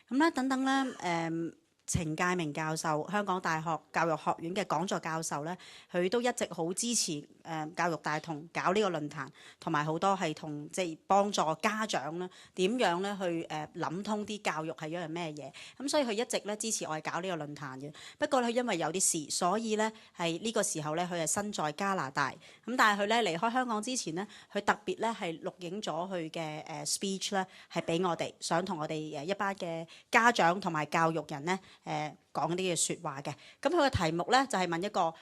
咁咧等等咧程介明教授，香港大學教育學院嘅講座教授咧，佢都一直好支持教育大同搞呢個論壇，同埋好多係同即係幫助家長咧點樣咧去諗通啲教育係一樣咩嘢。咁所以佢一直咧支持我哋搞呢個論壇嘅。不過佢因為有啲事，所以咧係呢個時候咧佢係身在加拿大。咁但係佢咧離開香港之前咧，佢特別咧係錄影咗佢嘅speech 咧，係俾我哋，想同我哋一班嘅家長同埋教育人咧。講啲嘅説話嘅，咁佢嘅題目咧就係問一個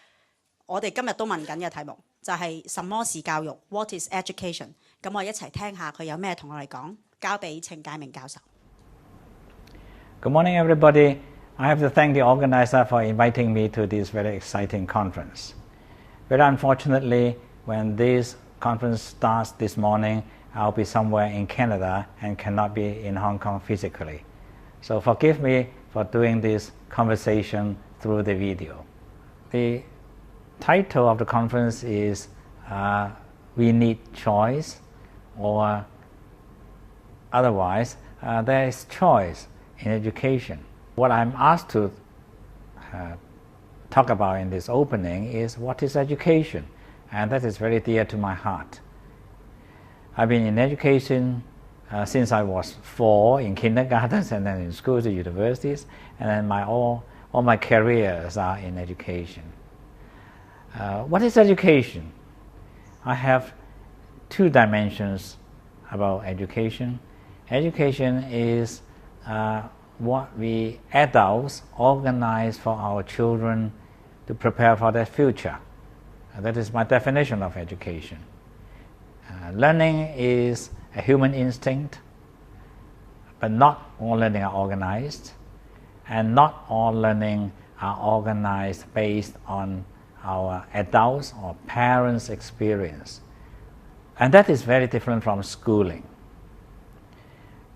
我哋今日都問緊嘅題目，就係什麼是教育 ？What is education？ 咁我一齊聽下佢有咩同我哋講，交俾程介明教授。Good morning, everybody. I have to thank the organizer for inviting me to this very exciting conference. Very unfortunately, when this conference starts this morning, I'll be somewhere in Canada and cannot be in Hong Kong physically. So forgive me for doing this conversation through the video. The title of the conference is We Need Choice, or otherwise, there is choice in education. What I'm asked to talk about in this opening is what is education, and that is very dear to my heart. I've been in education since I was 4 in kindergartens and then in schools and universities, and then all my careers are in education. What is education? I have 2 dimensions about education. Education is what we adults organize for our children to prepare for their future. That is my definition of education. Learning is a human instinct, but not all learning are organized, and not all learning are organized based on our adults or parents' experience. And that is very different from schooling.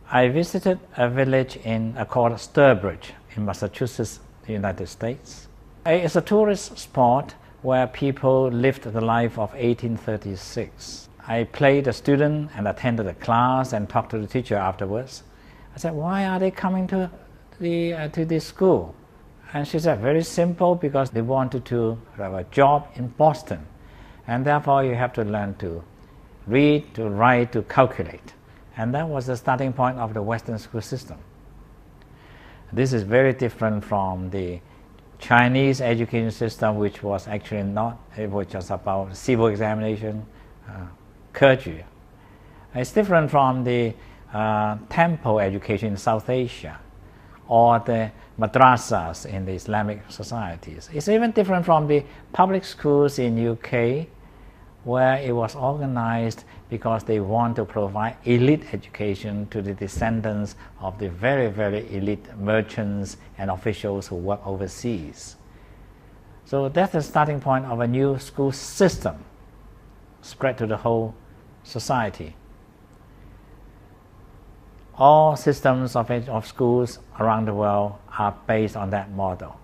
I visited a village called Sturbridge in Massachusetts, the United States. It's a tourist spot where people lived the life of 1836. I played a student and attended a class and talked to the teacher afterwards. I said, why are they coming to this school? And she said, very simple, because they wanted to have a job in Boston. And therefore you have to learn to read, to write, to calculate. And that was the starting point of the Western school system. This is very different from the Chinese education system, which was actually not, which was about civil examination, Kerju. It's different from the temple education in South Asia or the madrasas in the Islamic societies. It's even different from the public schools in UK, where it was organized because they want to provide elite education to the descendants of the very, very elite merchants and officials who work overseas. So that's the starting point of a new school system spread to the whole society. All systems of schools around the world are based on that model.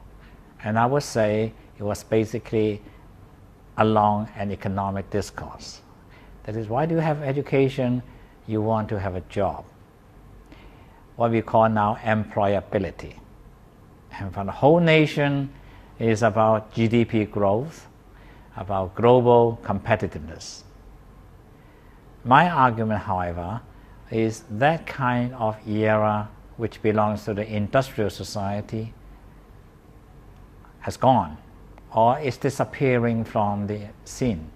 And I would say it was basically along an economic discourse. That is, why do you have education? You want to have a job. What we call now employability. And for the whole nation, it is about GDP growth, about global competitiveness. My argument, however, is that kind of era which belongs to the industrial society has gone, or is disappearing from the scene.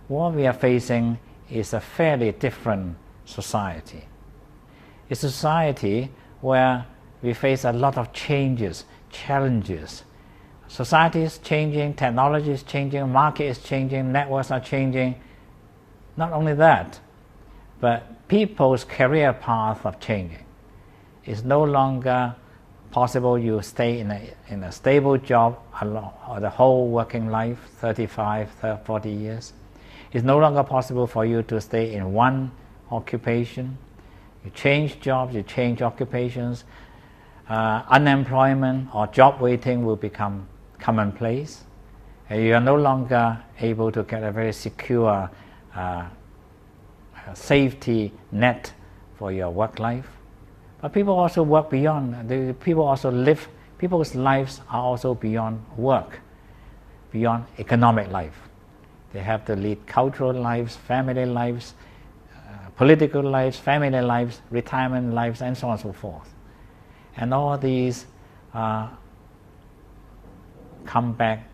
What we are facing is a fairly different society. It's a society where we face a lot of changes, challenges. Society is changing, technology is changing, market is changing, networks are changing. Not only that, but people's career paths are changing. It's no longer possible you stay in a stable job the whole working life, 35, 40 years. It's no longer possible for you to stay in one occupation. You change jobs, you change occupations. Unemployment or job waiting will become commonplace. You are no longer able to get a very secure safety net for your work life. But people also work beyond, people also live, people's lives are also beyond work, beyond economic life. They have to lead cultural lives, family lives, political lives, family lives, retirement lives, and so on and so forth. And all these come back,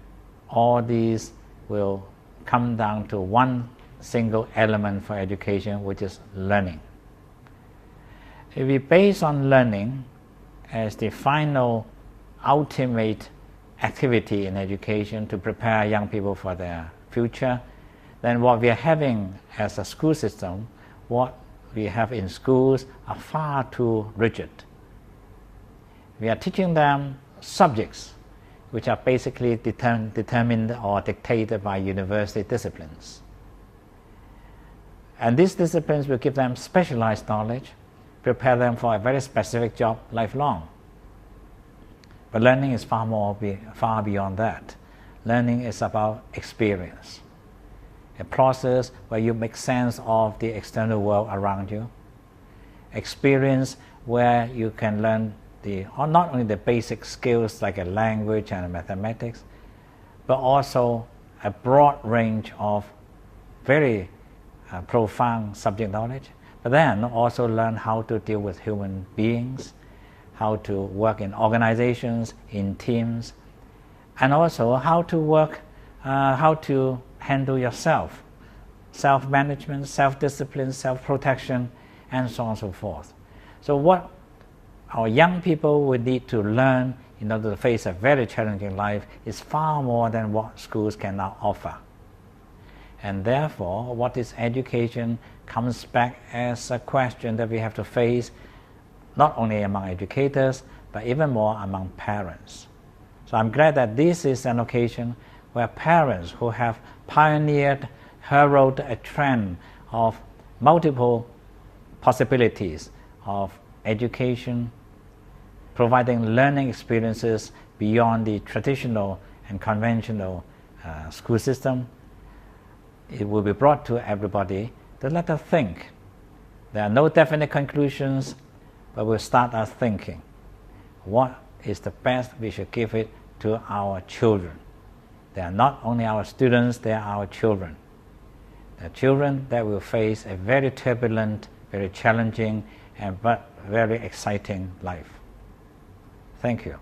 all these will come down to one single element for education, which is learning. If we base on learning as the final ultimate activity in education to prepare young people for their future, then what we are having as a school system, what we have in schools are far too rigid. We are teaching them subjects which are basically determined or dictated by university disciplines. And these disciplines will give them specialized knowledge, prepare them for a very specific job lifelong. But learning is far beyond that. Learning is about experience, a process where you make sense of the external world around you, experience where you can learn not only the basic skills like a language and mathematics, but also a broad range of very profound subject knowledge, but then also learn how to deal with human beings, how to work in organizations, in teams, and also how to work, how to handle yourself, self-management, self-discipline, self-protection, and so on and so forth. So what our young people will need to learn in order to face a very challenging life is far more than what schools can now offer. And therefore, what is education comes back as a question that we have to face not only among educators, but even more among parents. So I'm glad that this is an occasion where parents who have pioneered, heralded a trend of multiple possibilities of education, providing learning experiences beyond the traditional and conventional school system, it will be brought to everybody to let us think. There are no definite conclusions, but we'll start us thinking. What is the best we should give it to our children? They are not only our students, they are our children. The children that will face a very turbulent, very challenging, but very exciting life. Thank you.